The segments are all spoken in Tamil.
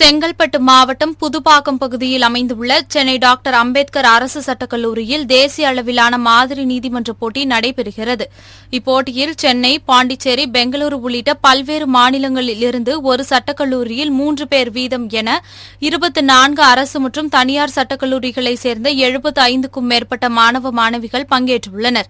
செங்கல்பட்டு மாவட்டம் புதுப்பாக்கம் பகுதியில் அமைந்துள்ள சென்னை டாக்டர் அம்பேத்கர் அரசு சட்டக் கல்லூரியில் தேசிய அளவிலான மாதிரி நீதிமன்ற போட்டி நடைபெறுகிறது. இப்போட்டியில் சென்னை, பாண்டிச்சேரி, பெங்களூரு உள்ளிட்ட பல்வேறு மாநிலங்களில் இருந்து ஒரு சட்டக் கல்லூரியில் 3 பேர் வீதம் என 24 அரசு மற்றும் தனியார் சட்டக் கல்லூரிகளைச் சேர்ந்த 75க்கும் மேற்பட்ட மாணவ மாணவிகள் பங்கேற்றுள்ளனர்.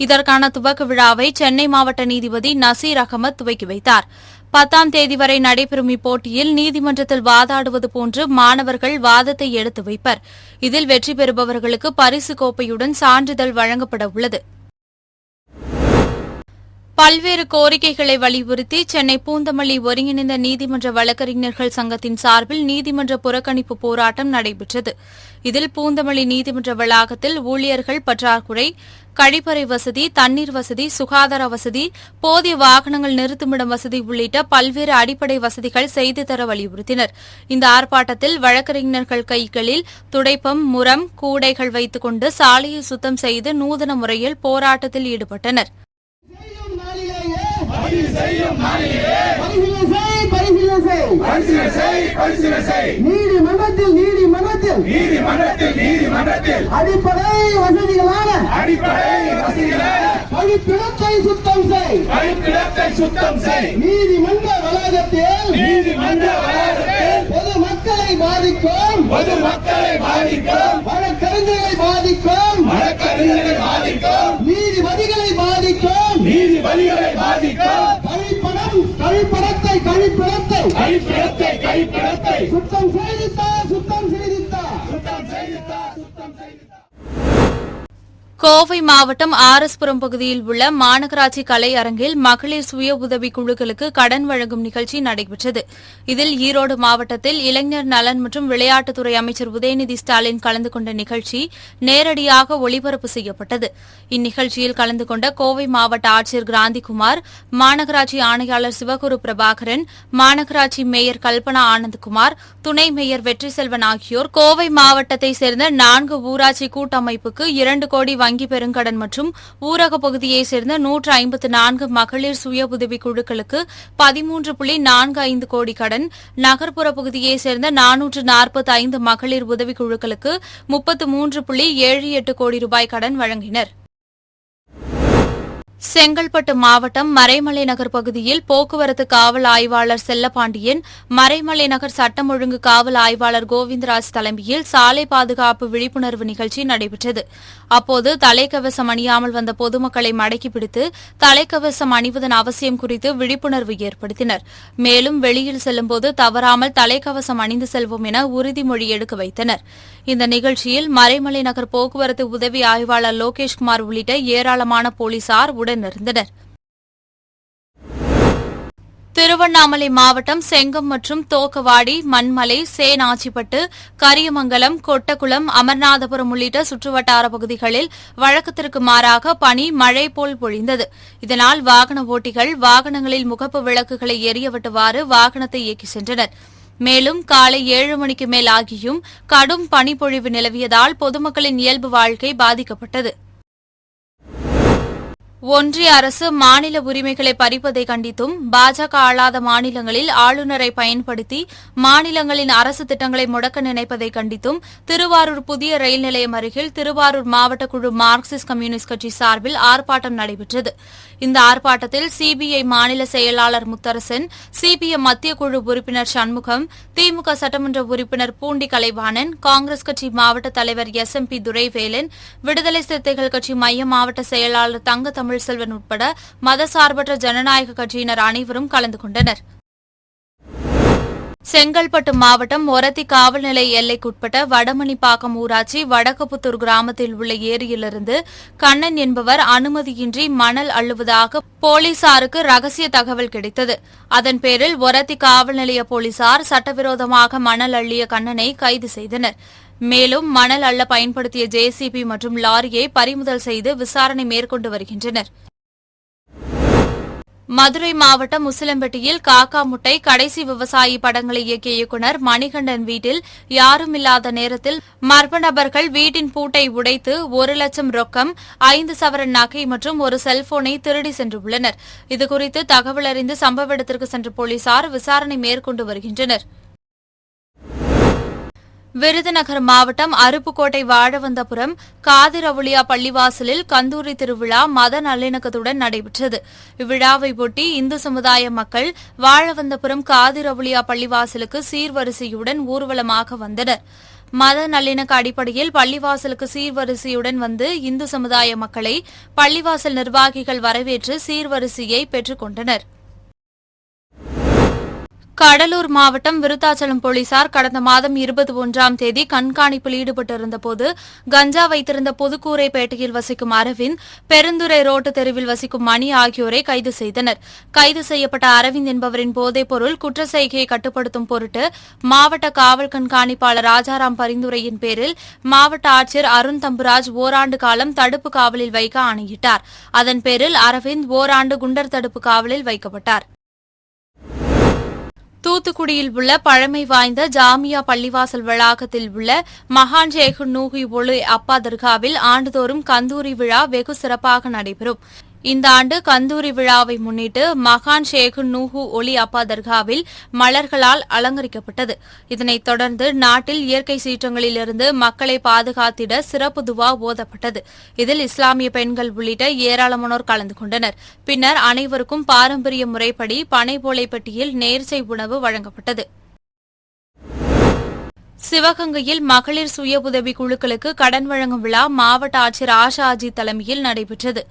இதற்கான துவக்க விழாவை சென்னை மாவட்ட நீதிபதி நசீர் அகமது துவக்கி வைத்தார். 10ஆம் தேதி வரை நடைபெறும் இப்போட்டியில் நீதிமன்றத்தில் வாதாடுவது போன்று மாணவர்கள் வாதத்தை எடுத்து வைப்பர். இதில் வெற்றி பெறுபவர்களுக்கு பரிசு கோப்பையுடன் சான்றிதழ் வழங்கப்பட உள்ளது. பல்வேறு கோரிக்கைகளை வலியுறுத்தி சென்னை பூந்தமல்லி ஒருங்கிணைந்த நீதிமன்ற வழக்கறிஞர்கள் சங்கத்தின் சார்பில் நீதிமன்ற புறக்கணிப்பு போராட்டம் நடைபெற்றது. இதில் பூந்தமல்லி நீதிமன்ற வளாகத்தில் ஊழியர்கள் பற்றாக்குறை, கழிப்பறை வசதி, தண்ணீர் வசதி, சுகாதார வசதி, போதிய வாகனங்கள் நிறுத்துமிடம் வசதி உள்ளிட்ட பல்வேறு அடிப்படை வசதிகள் செய்து தர வலியுறுத்தினர். இந்த ஆர்ப்பாட்டத்தில் வழக்கறிஞர்கள் கைகளில் துடைப்பம், முறம், கூடைகள் வைத்துக் கொண்டு சாலையை சுத்தம் செய்து நூதன முறையில் போராட்டத்தில் ஈடுபட்டனர். அடிப்படை வசதிகளான கழிப்பிடத்தை சுத்தம் செய். நீதிமன்ற வளாகத்தில் பொதுமக்களை பாதிக்கும் வழக்கறிஞர்களை பாதிக்கும் நீதிபதிகளை பாதிக்கும் கழிப்பிடத்தை சுத்தம் செய்தித்தார். கோவை மாவட்டம் ஆர்எஸ்புரம் பகுதியில் உள்ள மாநகராட்சி கலை அரங்கில் மகளிர் சுய உதவிக் குழுக்களுக்கு கடன் வழங்கும் நிகழ்ச்சி நடைபெற்றது. இதில் ஈரோடு மாவட்டத்தில் இளைஞர் நலன் மற்றும் விளையாட்டுத்துறை அமைச்சர் உதயநிதி ஸ்டாலின் கலந்து கொண்ட நிகழ்ச்சி நேரடியாக ஒளிபரப்பு செய்யப்பட்டது. இந்நிகழ்ச்சியில் கலந்து கொண்ட கோவை மாவட்ட ஆட்சியர் கிராந்திகுமார், மாநகராட்சி ஆணையாளர் சிவகுரு பிரபாகரன், மாநகராட்சி மேயர் கல்பனா ஆனந்த்குமார், துணை மேயர் வெற்றிசெல்வன் ஆகியோர் கோவை மாவட்டத்தைச் சேர்ந்த 4 ஊராட்சி கூட்டமைப்புக்கு 2 கோடி வங்கி பெருங்கடன் மற்றும் ஊரக பகுதியைச் சேர்ந்த 154 மகளிர் சுய உதவிக் குழுக்களுக்கு 13.45 கோடி கடன், நகர்ப்புற பகுதியைச் சேர்ந்த 445 மகளிர் உதவிக் குழுக்களுக்கு 33.78 கோடி ரூபாய் கடன் வழங்கினர். செங்கல்பட்டு மாவட்டம் மறைமலை நகர் பகுதியில் போக்குவரத்து காவல் ஆய்வாளர் செல்லப்பாண்டியன், மறைமலை நகர் சட்டம் ஒழுங்கு காவல் ஆய்வாளர் கோவிந்தராஜ் தலைமையில் சாலை பாதுகாப்பு விழிப்புணர்வு நிகழ்ச்சி நடைபெற்றது. அப்போது தலைக்கவசம் அணியாமல் வந்த பொதுமக்களை மடக்கி பிடித்து தலைக்கவசம் அணிவதன் அவசியம் குறித்து விழிப்புணர்வு ஏற்படுத்தினர். மேலும் வெளியில் செல்லும்போது தவறாமல் தலைக்கவசம் அணிந்து செல்வோம் என உறுதிமொழி எடுக்க வைத்தனர். இந்த நிகழ்ச்சியில் மறைமலை நகர் போக்குவரத்து உதவி ஆய்வாளர் லோகேஷ்குமார் உள்ளிட்ட ஏராளமான போலீசார் உடனிருந்தனர். திருவண்ணாமலை மாவட்டம் செங்கம் மற்றும் தோக்கவாடி, மண்மலை, சேனாச்சிப்பட்டு, கரியமங்கலம், கொட்டக்குளம், அமர்நாதபுரம் உள்ளிட்ட சுற்றுவட்டார பகுதிகளில் வழக்கத்திற்கு மாறாக பனி, மழை போல் பொழிந்தது. இதனால் வாகன ஓட்டிகள் வாகனங்களில் முகப்பு விளக்குகளை எரியவிட்டவாறு வாகனத்தை இயக்கிச் சென்றனர். மேலும் காலை 7 மணிக்கு மேல் ஆகியும் கடும் பனிப்பொழிவு நிலவியதால் பொதுமக்களின் இயல்பு வாழ்க்கை பாதிக்கப்பட்டது. ஒன்றிய அரசு மாநில உரிமைகளை பறிப்பதை கண்டித்தும், பாஜக ஆளாத மாநிலங்களில் ஆளுநரை பயன்படுத்தி மாநிலங்களின் அரசு திட்டங்களை முடக்க நினைப்பதை கண்டித்தும் திருவாரூர் புதிய ரயில் நிலையம் அருகில் திருவாரூர் மாவட்ட குழு மார்க்சிஸ்ட் கம்யூனிஸ்ட் கட்சி சார்பில் ஆர்ப்பாட்டம் நடைபெற்றது. இந்த ஆர்ப்பாட்டத்தில் சிபிஐ மாநில செயலாளர் முத்தரசன், சிபிஎம் மத்திய குழு உறுப்பினர் சண்முகம், திமுக சட்டமன்ற உறுப்பினர் பூண்டி கலைவாணன், காங்கிரஸ் கட்சி மாவட்ட தலைவர் SMP துரைவேலன், விடுதலை சிறுத்தைகள் கட்சி மைய மாவட்ட செயலாளர் தங்க தமிழ்செல்வன் உட்பட மதசார்பற்ற ஜனநாயக கட்சியினர் அனைவரும் கலந்து கொண்டனர். செங்கல்பட்டு மாவட்டம் ஒரத்தி காவல் நிலைய எல்லைக்குட்பட்ட வடமணிப்பாக்கம் ஊராட்சி வடக்கப்புத்தூர் கிராமத்தில் உள்ள ஏரியிலிருந்து கண்ணன் என்பவர் அனுமதியின்றி மணல் அள்ளுவதாக போலீசாருக்கு ரகசிய தகவல் கிடைத்தது. அதன் பேரில் ஒரத்தி காவல் நிலைய போலீசார் சட்டவிரோதமாக மணல் அள்ளிய கண்ணனை கைது செய்தனர். மேலும் மணல் அள்ள பயன்படுத்திய JCB மற்றும் லாரியை பறிமுதல் செய்து விசாரணை மேற்கொண்டு வருகின்றனர். மதுரை மாவட்டம் உசிலம்பட்டியில் காக்கா முட்டை, கடைசி விவசாயி படங்களை இயக்கிய இயக்குநர் மணிகண்டன் வீட்டில் யாருமில்லாத நேரத்தில் மர்ம நபர்கள் வீட்டின் பூட்டை உடைத்து 1 லட்சம் ரொக்கம், 5 சவரன் நகை மற்றும் ஒரு செல்போனை திருடி சென்றுள்ளனர். இதுகுறித்து தகவல் அறிந்து சம்பவ இடத்திற்கு சென்ற போலீசார் விசாரணை மேற்கொண்டு வருகின்றனர். விருதுநகர் மாவட்டம் அருப்புக்கோட்டை வாழவந்தபுரம் காதிர் அவுலியா பள்ளிவாசலில் கந்தூரி திருவிழா மத நல்லிணக்கத்துடன் நடைபெற்றது. இவ்விழாவை ஒட்டி இந்து சமுதாய மக்கள் வாழவந்தபுரம் காதிர் அவுலியா பள்ளிவாசலுக்கு சீர்வரிசையுடன் ஊர்வலமாக வந்தனர். மத நல்லிணக்க அடிப்படையில் பள்ளிவாசலுக்கு சீர்வரிசையுடன் வந்து இந்து சமுதாய மக்களை பள்ளிவாசல் நிர்வாகிகள் வரவேற்று சீர்வரிசையை பெற்றுக் கொண்டனர். கடலூர் மாவட்டம் விருத்தாச்சலம் போலீசார் கடந்த மாதம் 21ஆம் தேதி கண்காணிப்பில் ஈடுபட்டிருந்தபோது கஞ்சா வைத்திருந்த புதுக்கூரைப்பேட்டையில் வசிக்கும் அரவிந்த், பெருந்துறை ரோட்டு தெருவில் வசிக்கும் மணி ஆகியோரை கைது செய்தனர். கைது செய்யப்பட்ட அரவிந்த் என்பவரின் போதைப்பொருள் குற்ற செய்கையை கட்டுப்படுத்தும் பொருட்டு மாவட்ட காவல் கண்காணிப்பாளர் ராஜாராம் பரிந்துரையின் பேரில் மாவட்ட ஆட்சியர் அருண் தம்புராஜ் ஓராண்டு காலம் தடுப்பு காவலில் வைக்க ஆணையிட்டார். அதன் பேரில் அரவிந்த் ஓராண்டு குண்டர் தடுப்பு காவலில் வைக்கப்பட்டார். தூத்துக்குடியில் உள்ள பழமை வாய்ந்த ஜாமியா பள்ளிவாசல் வளாகத்தில் உள்ள மகான் ஷேக் நூஹி ஒலி அப்பா தர்காவில் ஆண்டுதோறும் கந்தூரி விழா வெகு சிறப்பாக நடைபெறும். இந்த ஆண்டு கந்தூரி விழாவை முன்னிட்டு மகான் ஷேக் நூஹு ஒலி அப்பா தர்காவில் மலர்களால் அலங்கரிக்கப்பட்டது. இதனைத் தொடர்ந்து நாட்டில் இயற்கை சீற்றங்களிலிருந்து மக்களை பாதுகாத்திட சிறப்பு துவா ஓதப்பட்டது. இதில் இஸ்லாமிய பெண்கள் உள்ளிட்ட ஏராளமானோர் கலந்து கொண்டனர். பின்னர் அனைவருக்கும் பாரம்பரிய முறைப்படி பனைபோலை பெட்டியில் நேர்ச்சை உணவு வழங்கப்பட்டது. சிவகங்கையில் மகளிர் சுய உதவி குழுக்களுக்கு கடன் வழங்கும் விழா மாவட்ட ஆட்சியர் ஆஷா அஜித் தலைமையில் நடைபெற்றது.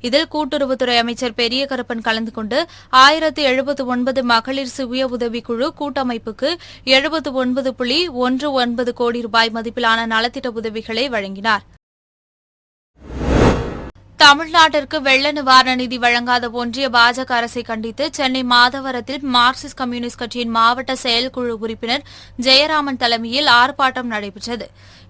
இதில் கூட்டுறவுத்துறை அமைச்சர் பெரிய கருப்பன் கலந்து கொண்டு 1079 மகளிர் சுய உதவி குழு கூட்டமைப்புக்கு 79.19 கோடி ரூபாய் மதிப்பிலான நலத்திட்ட உதவிகளை வழங்கினார். தமிழ்நாட்டிற்கு வெள்ள நிவாரண நிதி வழங்காத ஒன்றிய பாஜக அரசை கண்டித்து சென்னை மாதவரத்தில் மார்க்சிஸ்ட் கம்யூனிஸ்ட் கட்சியின் மாவட்ட செயற்குழு உறுப்பினர் ஜெயராமன் தலைமையில் ஆர்ப்பாட்டம் நடைபெற்றது.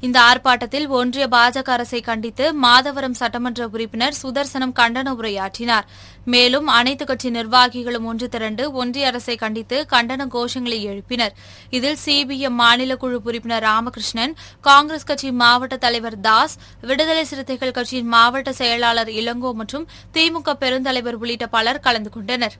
இந்த ஆர்ப்பாட்டத்தில் ஒன்றிய பாஜக அரசை கண்டித்து மாதவரம் சட்டமன்ற உறுப்பினர் சுதர்சனம் கண்டன உரையாற்றினார். மேலும் அனைத்துக் கட்சி நிர்வாகிகளும் ஒன்று திரண்டு ஒன்றிய அரசை கண்டித்து கண்டன கோஷங்களை எழுப்பினர். இதில் சிபிஎம் மாநில குழு உறுப்பினர் ராமகிருஷ்ணன், காங்கிரஸ் கட்சி மாவட்ட தலைவர் தாஸ், விடுதலை சிறுத்தைகள் கட்சியின் மாவட்ட செயலாளர் இளங்கோ மற்றும் திமுக பெருந்தலைவர் உள்ளிட்ட பலர் கலந்து கொண்டனர்.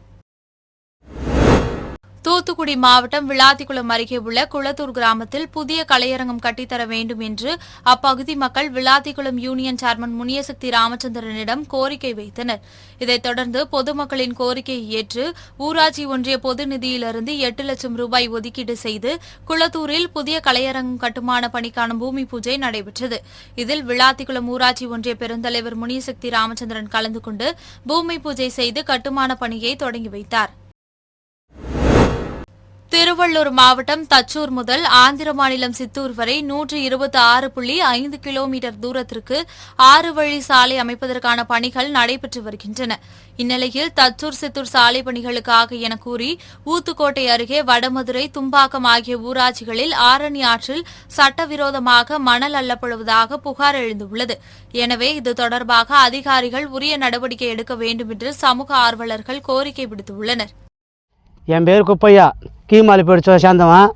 தூத்துக்குடி மாவட்டம் விளாத்திக்குளம் அருகே உள்ள குளத்தூர் கிராமத்தில் புதிய கலையரங்கம் கட்டித்தர வேண்டும் என்று அப்பகுதி மக்கள் விளாத்திக்குளம் யூனியன் சேர்மன் முனியசக்தி ராமச்சந்திரனிடம் கோரிக்கை வைத்தனர். இதைத் தொடர்ந்து பொதுமக்களின் கோரிக்கையை ஏற்று ஊராட்சி ஒன்றிய பொது நிதியிலிருந்து 8 லட்சம் ரூபாய் ஒதுக்கீடு செய்து குளத்தூரில் புதிய கலையரங்கம் கட்டுமான பணிக்கான பூமி பூஜை நடைபெற்றது. இதில் விளாத்திக்குளம் ஊராட்சி ஒன்றிய பெருந்தலைவர் முனியசக்தி ராமச்சந்திரன் கலந்து கொண்டு பூமி பூஜை செய்து கட்டுமான பணியை தொடங்கி வைத்தார். திருவள்ளூர் மாவட்டம் தச்சூர் முதல் ஆந்திர மாநிலம் சித்தூர் வரை 126.5 கிலோமீட்டர் தூரத்திற்கு 6 வழி சாலை அமைப்பதற்கான பணிகள் நடைபெற்று வருகின்றன. இந்நிலையில் தச்சூர் சித்தூர் சாலை பணிகளுக்காக என கூறி ஊத்துக்கோட்டை அருகே வடமதுரை, தும்பாக்கம் ஆகிய ஊராட்சிகளில் ஆரணி ஆற்றில் சட்டவிரோதமாக மணல் அள்ளப்படுவதாக புகார் எழுந்துள்ளது. எனவே இது தொடர்பாக அதிகாரிகள் உரிய நடவடிக்கை எடுக்க வேண்டும் என்று சமூக ஆர்வலர்கள் கோரிக்கை விடுத்துள்ளனர். என் பேர் குப்பையா, கீமாலி போயிடுச்சோ சேர்ந்தவன்.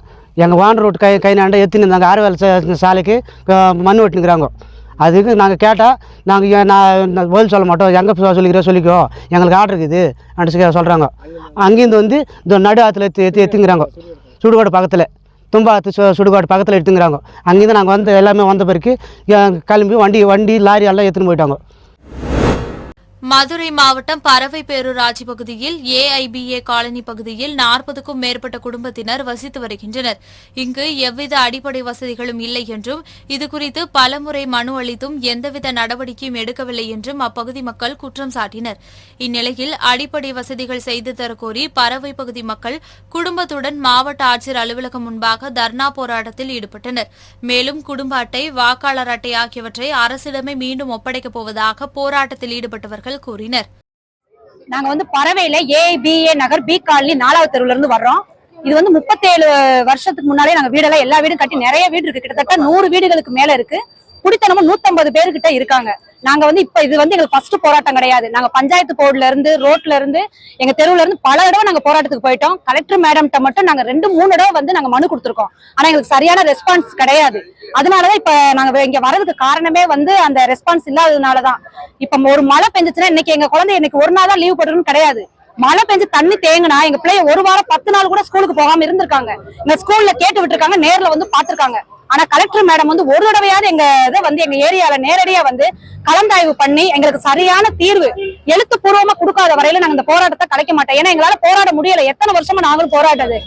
எங்கள் வாண்டர் ரோட்டு கை நாண்ட எத்தின்னு இருந்தாங்க. ஆறுவேலை சாலைக்கு மண் வெட்டினுக்கிறாங்க. அதுக்கு நாங்கள் கேட்டால் நான் பதில் சொல்ல மாட்டோம், எங்கே சொல்லிக்கோ, எங்களுக்கு ஆர்டர் இருக்குது அப்படின்னு சொல்கிறாங்க. அங்கேருந்து வந்து இந்த நடு ஆற்றுல எத்துங்கிறாங்க. சுடுகாடு பக்கத்தில், தும்பாத்து சுடுகாடு பக்கத்தில் எடுத்துங்கிறாங்க. அங்கேருந்து நாங்கள் வந்து எல்லாமே வந்த பிறகு கிளம்பி வண்டி லாரி எல்லாம் எடுத்துன்னு போயிட்டாங்க. மதுரை மாவட்டம் பறவை பேரூராட்சி பகுதியில் ஏஐபிஏ காலனி பகுதியில் 40க்கும் மேற்பட்ட குடும்பத்தினர் வசித்து வருகின்றனர். இங்கு எவ்வித அடிப்படை வசதிகளும் இல்லை என்றும் இதுகுறித்து பலமுறை மனு அளித்தும் எந்தவித நடவடிக்கையும் எடுக்கவில்லை என்றும் அப்பகுதி மக்கள் குற்றம் சாட்டினர். இந்நிலையில் அடிப்படை வசதிகள் செய்து தரக்கோரி பறவை பகுதி மக்கள் குடும்பத்துடன் மாவட்ட ஆட்சியர் அலுவலகம் முன்பாக தர்ணா போராட்டத்தில் ஈடுபட்டனர். மேலும் குடும்ப அட்டை, வாக்காளர் அட்டை ஆகியவற்றை அரசிடமே மீண்டும் ஒப்படைக்கப் போவதாக போராட்டத்தில் ஈடுபட்டவர்கள் கூறினர். நாங்க வந்து பறவையில ஏபிஏ நகர் பி காலனி 4வது தெருவுல இருந்து வர்றோம். இது வந்து 37 வருஷத்துக்கு முன்னாலே நாங்க வீடெல்லாம் எல்லா வீடும் கட்டி நிறைய வீடு இருக்கு. கிட்டத்தட்ட 100 வீடுகளுக்கு மேல இருக்கு. குடித்தனமும் 150 பேருக்கிட்ட இருக்காங்க. நாங்க வந்து இப்ப இது வந்து எங்களுக்கு ஃபர்ஸ்ட் போராட்டம் கிடையாது. நாங்க பஞ்சாயத்து போர்டுல இருந்து, ரோட்ல இருந்து, எங்க தெருவுல இருந்து பல தடவை நாங்க போராட்டத்துக்கு போயிட்டோம். கலெக்டர் மேடம்கிட்ட மட்டும் நாங்க 2-3 தடவை வந்து நாங்க மனு கொடுத்துருக்கோம். ஆனா எங்களுக்கு சரியான ரெஸ்பான்ஸ் கிடையாது. அதனாலதான் இப்ப நாங்க இங்க வர்றதுக்கு காரணமே வந்து அந்த ரெஸ்பான்ஸ் இல்லாததுனாலதான். இப்ப ஒரு மழை பெஞ்சுச்சுன்னா இன்னைக்கு எங்க குழந்தை இன்னைக்கு ஒரு நாள் தான் லீவ் போட்டுருன்னு கிடையாது. மழை பெஞ்சு தண்ணி தேங்கினா எங்க பிள்ளைய ஒரு வாரம் 10 நாள் கூட ஸ்கூலுக்கு போகாம இருந்திருக்காங்க. எங்க ஸ்கூல்ல கேட்டு விட்டுருக்காங்க, நேர்ல வந்து பாத்துருக்காங்க. ஆனா கலெக்டர் மேடம் வந்து ஒரு தடவையாவது எங்க இதை வந்து எங்க ஏரியால நேரடியா வந்து கலந்தாய்வு பண்ணி எங்களுக்கு சரியான தீர்வு எழுத்துப்பூர்வமா கொடுக்காத வரையில நாங்க இந்த போராட்டத்தை கலைக்க மாட்டோம். ஏன்னா எங்களால போராட முடியல. எத்தனை வருஷமா நாங்களும் போராட்டது.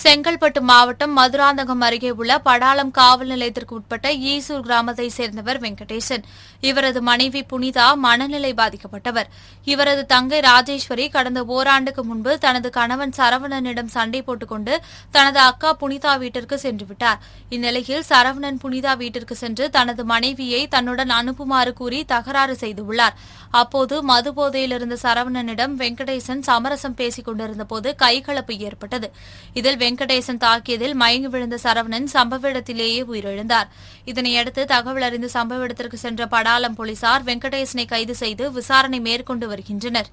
செங்கல்பட்டு மாவட்டம் மதுராந்தகம் அருகே உள்ள படாளம் காவல் நிலையத்திற்கு உட்பட்ட ஈசூர் கிராமத்தை சேர்ந்தவர் வெங்கடேசன். இவரது மனைவி புனிதா மனநிலை பாதிக்கப்பட்டவர். இவரது தங்கை ராஜேஸ்வரி கடந்த ஓராண்டுக்கு முன்பு தனது கணவன் சரவணனிடம் சண்டை போட்டுக்கொண்டு தனது அக்கா புனிதா வீட்டிற்கு சென்று விட்டார். இந்நிலையில் சரவணன் புனிதா வீட்டிற்கு சென்று தனது மனைவியை தன்னுடன் அனுப்புமாறு கூறி தகராறு செய்துள்ளார். அப்போது மது போதையில் இருந்த சரவணனிடம் வெங்கடேசன் சமரசம் பேசிக் கொண்டிருந்தபோது கைகலப்பு ஏற்பட்டது. இதில் வெங்கடேசன் தாக்கியதில் மயங்கி விழுந்த சரவணன் சம்பவ இடத்திலேயே உயிரிழந்தார். இதனையடுத்து தகவல் அறிந்து சம்பவ இடத்திற்கு சென்ற படாளம் போலீசார் வெங்கடேசனை கைது செய்து விசாரணை மேற்கொண்டு வருகின்றனர்.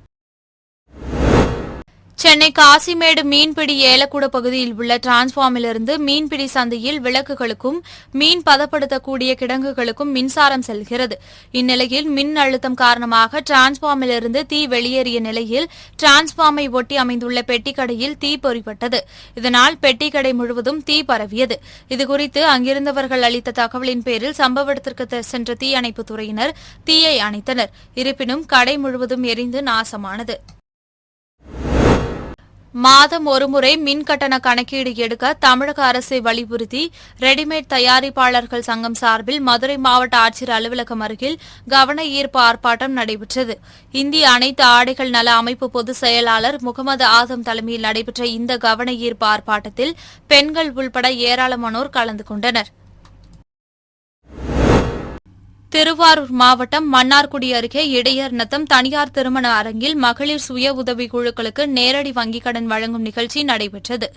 சென்னை காசிமேடு மீன்பிடி ஏலக்கூட பகுதியில் உள்ள டிரான்ஸ்பார்மிலிருந்து மீன்பிடி சந்தையில் விளக்குகளுக்கும் மீன் பதப்படுத்தக்கூடிய கிடங்குகளுக்கும் மின்சாரம் செல்கிறது. இந்நிலையில் மின் அழுத்தம் காரணமாக டிரான்ஸ்பார்மிலிருந்து தீ வெளியேறிய நிலையில் டிரான்ஸ்பார்மை ஒட்டி அமைந்துள்ள பெட்டிக்கடையில் தீ பொறிப்பட்டது. இதனால் பெட்டிக்கடை முழுவதும் தீ பரவியது. இதுகுறித்து அங்கிருந்தவர்கள் அளித்த தகவலின் பேரில் சம்பவ இடத்திற்கு சென்ற தீயணைப்புத் துறையினர் தீயை அணைத்தனர். இருப்பினும் கடை முழுவதும் எரிந்து நாசமானது. மாதம் ஒருமுறை மின்கட்டண கணக்கீடு எடுக்க தமிழக அரசை வலியுறுத்தி ரெடிமேட் தயாரிப்பாளர்கள் சங்கம் சார்பில் மதுரை மாவட்ட ஆட்சியர் அலுவலகம் அருகில் கவன ஈர்ப்பு ஆர்ப்பாட்டம் நடைபெற்றது. இந்திய அனைத்து ஆடைகள் நல அமைப்பு பொதுச் செயலாளர் முகமது ஆதம் தலைமையில் நடைபெற்ற இந்த கவன ஈர்ப்பு ஆர்ப்பாட்டத்தில் பெண்கள் உள்பட ஏராளமானோர் கலந்து கொண்டனர். திருவாரூர் மாவட்டம் மன்னார்குடி அருகே இடையர் நத்தம் தனியார் திருமண அரங்கில் மகளிர் சுய உதவிக் குழுக்களுக்கு நேரடி வங்கிக் கடன் வழங்கும் நிகழ்ச்சி நடைபெற்றது.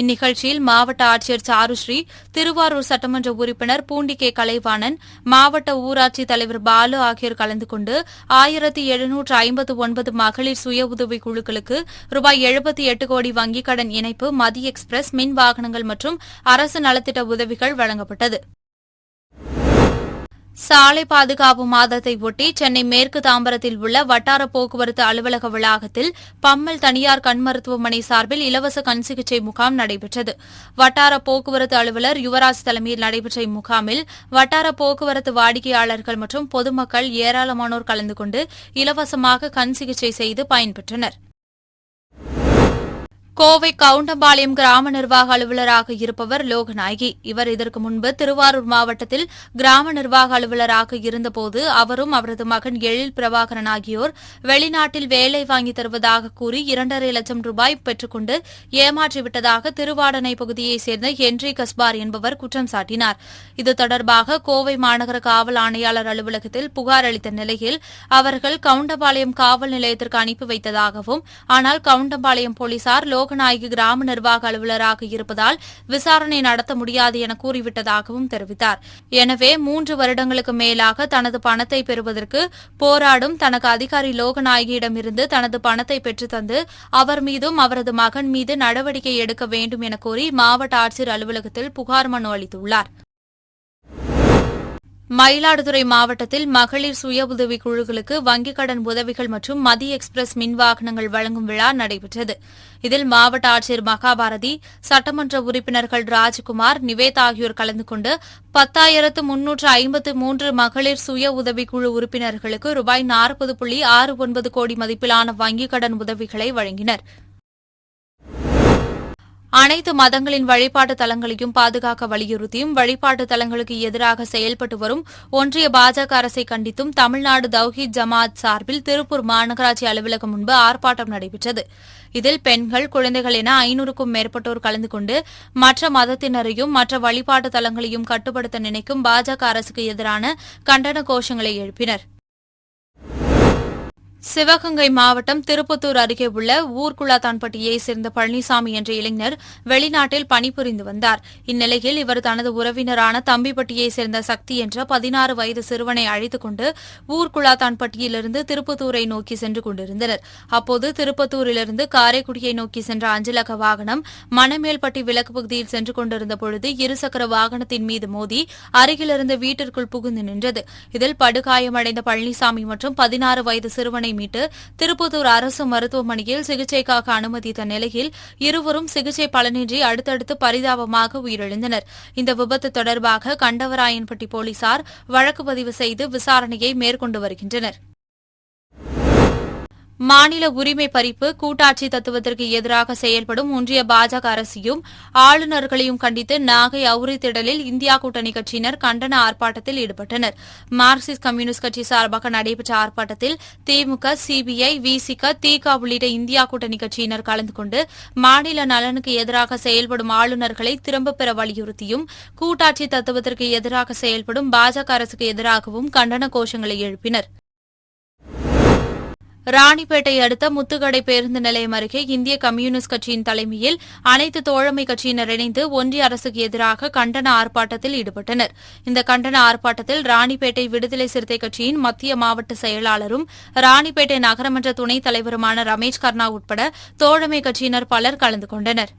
இந்நிகழ்ச்சியில் மாவட்ட ஆட்சியர் சாருஸ்ரீ, திருவாரூர் சட்டமன்ற உறுப்பினர் பூண்டி கே கலைவாணன், மாவட்ட ஊராட்சித் தலைவர் பாலு ஆகியோர் கலந்து கொண்டு 1759 மகளிர் சுய உதவிக் குழுக்களுக்கு ரூபாய் 78 கோடி வங்கிக் கடன் இணைப்பு, மதி எக்ஸ்பிரஸ், மின் வாகனங்கள் மற்றும் அரசு நலத்திட்ட உதவிகள் வழங்கப்பட்டது. சாலை பாதுகாப்பு மாதத்தை ஒட்டி சென்னை மேற்கு தாம்பரத்தில் உள்ள வட்டார போக்குவரத்து அலுவலக வளாகத்தில் பம்மல் தனியார் கண் மருத்துவமனை சார்பில் இலவச கண் சிகிச்சை முகாம் நடைபெற்றது. வட்டார போக்குவரத்து அலுவலர் யுவராஜ் தலைமையில் நடைபெற்ற இம்முகாமில் வட்டார போக்குவரத்து வாடிக்கையாளர்கள் மற்றும் பொதுமக்கள் ஏராளமானோர் கலந்து கொண்டு இலவசமாக கண் சிகிச்சை செய்து பயன்பெற்றனர். கோவை கவுண்டம்பாளையம் கிராம நிர்வாக அலுவலராக இருப்பவர் லோகநாயகி. இவர் இதற்கு முன்பு திருவாரூர் மாவட்டத்தில் கிராம நிர்வாக அலுவலராக இருந்தபோது அவரும் அவரது மகன் எழில் பிரபாகரன் ஆகியோர் வெளிநாட்டில் வேலை வாங்கி தருவதாக கூறி 2.5 லட்சம் ரூபாய் பெற்றுக்கொண்டு ஏமாற்றிவிட்டதாக திருவாடனை பகுதியைச் சேர்ந்த ஹென்றி கஸ்பார் என்பவர் குற்றம் சாட்டினார். இது தொடர்பாக கோவை மாநகர காவல் ஆணையாளர் அலுவலகத்தில் புகார் அளித்த நிலையில் அவர்கள் கவுண்டம்பாளையம் காவல் நிலையத்திற்கு அனுப்பி வைத்ததாகவும், ஆனால் கவுண்டம்பாளையம் போலீசார் லோகநாயகி கிராம நிர்வாக அலுவலராக இருப்பதால் விசாரணை நடத்த முடியாது என கூறிவிட்டதாகவும் தெரிவித்தார். எனவே 3 வருடங்களுக்கு மேலாக தனது பணத்தை பெறுவதற்கு போராடும் தனக்கு அதிகாரி லோகநாயகியிடமிருந்து தனது பணத்தை பெற்றுத்தந்து அவர் மீதும் அவரது மகன் மீது நடவடிக்கை எடுக்க வேண்டும் என கோரி மாவட்ட ஆட்சியர் அலுவலகத்தில் புகார் மனு அளித்துள்ளார். மயிலாடுதுறை மாவட்டத்தில் மகளிர் சுய உதவிக் குழுக்களுக்கு வங்கிக் கடன் உதவிகள் மற்றும் மதி எக்ஸ்பிரஸ் மின் வாகனங்கள் வழங்கும் விழா நடைபெற்றது. இதில் மாவட்ட ஆட்சியர் மகாபாரதி, சட்டமன்ற உறுப்பினர்கள் ராஜ்குமார், நிவேத் ஆகியோர் கலந்து கொண்டு 10,353 மகளிர் சுய உதவிக் குழு உறுப்பினர்களுக்கு ரூபாய் 40.69 கோடி மதிப்பிலான வங்கிக் கடன் உதவிகளை வழங்கினர். அனைத்து மதங்களின் வழிபாட்டு தலங்களையும் பாதுகாக்க வலியுறுத்தியும் வழிபாட்டு தலங்களுக்கு எதிராக செயல்பட்டு வரும் ஒன்றிய பாஜக அரசை கண்டித்தும் தமிழ்நாடு தவ்ஹீத் ஜமாஅத் சார்பில் திருப்பூர் மாநகராட்சி அலுவலகம் முன்பு ஆர்ப்பாட்டம் நடைபெற்றது. இதில் பெண்கள், குழந்தைகள் என 500க்கும் மேற்பட்டோர் கலந்து கொண்டு மற்ற மதத்தினரையும் மற்ற வழிபாட்டு தலங்களையும் கட்டுப்படுத்த நினைக்கும் பாஜக அரசுக்கு எதிரான கண்டன கோஷங்களை எழுப்பினர். சிவகங்கை மாவட்டம் திருப்பத்தூர் அருகே உள்ள ஊர்குளாத்தான்பட்டியைச் சேர்ந்த பழனிசாமி என்ற இளைஞர் வெளிநாட்டில் பணிபுரிந்து வந்தார். இந்நிலையில் இவர் தனது உறவினரான தம்பிப்பட்டியைச் சேர்ந்த சக்தி என்ற 16 வயது சிறுவனை அழைத்துக் கொண்டு ஊர்குளாத்தான்பட்டியிலிருந்து திருப்பத்தூரை நோக்கி சென்று கொண்டிருந்தனர். அப்போது திருப்பத்தூரிலிருந்து காரைக்குடியை நோக்கி சென்ற அஞ்சலக வாகனம் மணமேல்பட்டி விலக்கு பகுதியில் சென்று கொண்டிருந்த பொழுது இருசக்கர வாகனத்தின் மீது மோதி அருகிலிருந்த வீட்டிற்குள் புகுந்து நின்றது. இதில் படுகாயமடைந்த பழனிசாமி மற்றும் 16 வயது சிறுவனை செல்போனை மீட்டு திருப்பத்தூர் அரசு மருத்துவமனையில் சிகிச்சைக்காக அனுமதித்த நிலையில் இருவரும் சிகிச்சை பலனின்றி அடுத்தடுத்து பரிதாபமாக உயிரிழந்தனர். இந்த விபத்து தொடர்பாக கண்டவராயன்பட்டி போலீசார் வழக்கு பதிவு செய்து விசாரணையை மேற்கொண்டு வருகின்றனர். மாநில உரிமை பறிப்பு, கூட்டாட்சி தத்துவத்திற்கு எதிராக செயல்படும் ஒன்றிய பாஜக அரசையும் ஆளுநர்களையும் கண்டித்து நாகை அவுரி திடலில் இந்தியா கூட்டணி கட்சியினர் கண்டன ஆர்ப்பாட்டத்தில் ஈடுபட்டனர். மார்க்சிஸ்ட் கம்யூனிஸ்ட் கட்சி சார்பாக நடைபெற்ற ஆர்ப்பாட்டத்தில் திமுக, சிபிஐ, விசிக, திக உள்ளிட்ட இந்தியா கூட்டணி கட்சியினர் கலந்து கொண்டு மாநில நலனுக்கு எதிராக செயல்படும் ஆளுநர்களை திரும்பப் பெற வலியுறுத்தியும், கூட்டாட்சி தத்துவத்திற்கு எதிராக செயல்படும் பாஜக அரசுக்கு எதிராகவும் கண்டன கோஷங்களை எழுப்பினர். ராணிப்பேட்டை அடுத்த முத்துக்கடை பேருந்து நிலையம் அருகே இந்திய கம்யூனிஸ்ட் கட்சியின் தலைமையில் அனைத்து தோழமை கட்சியினர் இணைந்து ஒன்றிய அரசுக்கு எதிராக கண்டன ஆர்ப்பாட்டத்தில் ஈடுபட்டனர். இந்த கண்டன ஆர்ப்பாட்டத்தில் ராணிப்பேட்டை விடுதலை சிறுத்தை கட்சியின் மத்திய மாவட்ட செயலாளரும் ராணிப்பேட்டை நகரமன்ற துணைத் தலைவருமான ரமேஷ் கர்ணா உட்பட தோழமை கட்சியினர் பலர் கலந்து கொண்டனர்.